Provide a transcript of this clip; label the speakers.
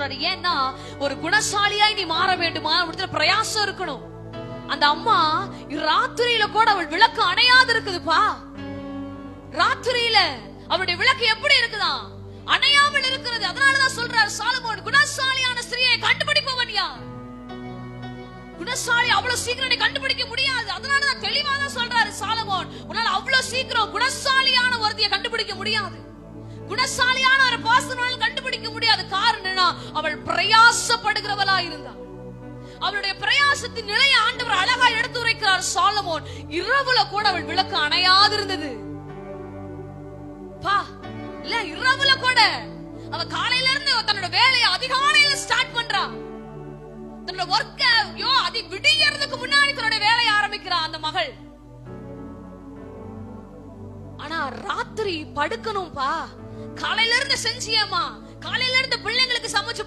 Speaker 1: ஏன்னா ஒரு குணசாலியாய் நீ மாற வேண்டுமா பிரயாசம் இருக்கணும். அந்த அம்மா ராத்திரியில கூட அவள் விளக்கு அணையாது இருக்குதுப்பா. ராத்திரியில அவளுடைய விளக்கு எப்படி இருக்குதான்? அணையாமல் இருக்கிறது. அதனாலதான் சொல்றார் சாலமோன், குணசாலியான ஸ்திரியை கண்டுபிடிப்பவன் யார்? குணசாலி அவ்வளவு சீக்கிரம் நீ கண்டுபிடிக்க முடியாது. அதனாலதான் தெளிவாதான் சொல்றாரு சாலமோன், உன்னால அவ்வளவு சீக்கிரம் குணசாலியான ஒருத்தியை கண்டுபிடிக்க முடியாது. குணசாலியான ஒரு பாசனால கண்டுபிடிக்க முடியாது. காரணம், அவள் பிரயாசப்படுகிறவளா இருந்தா. அவளுடைய பிரயாசத்தின் நிலையை ஆண்டவர் அழகா எடுத்து உரைக்கிறார் சாலமோன். இரவுல கூட அவள் விளக்கு அணையாது இருந்தது. பா இல்ல, இரவுல கூட அவ காலையில இருந்து தன்னோட வேலையை அதிகாலையில ஸ்டார்ட் பண்றா. தன்னோட ஒர்க்க அதி விடியறதுக்கு முன்னாடி தன்னோட வேலையை ஆரம்பிக்கிறா அந்த மகள். ஆனா ராத்திரி படுக்கணும்பா. காலையில இருந்து செஞ்சியம்மா, காலையில இருந்து பிள்ளைங்களுக்கு சமைச்சு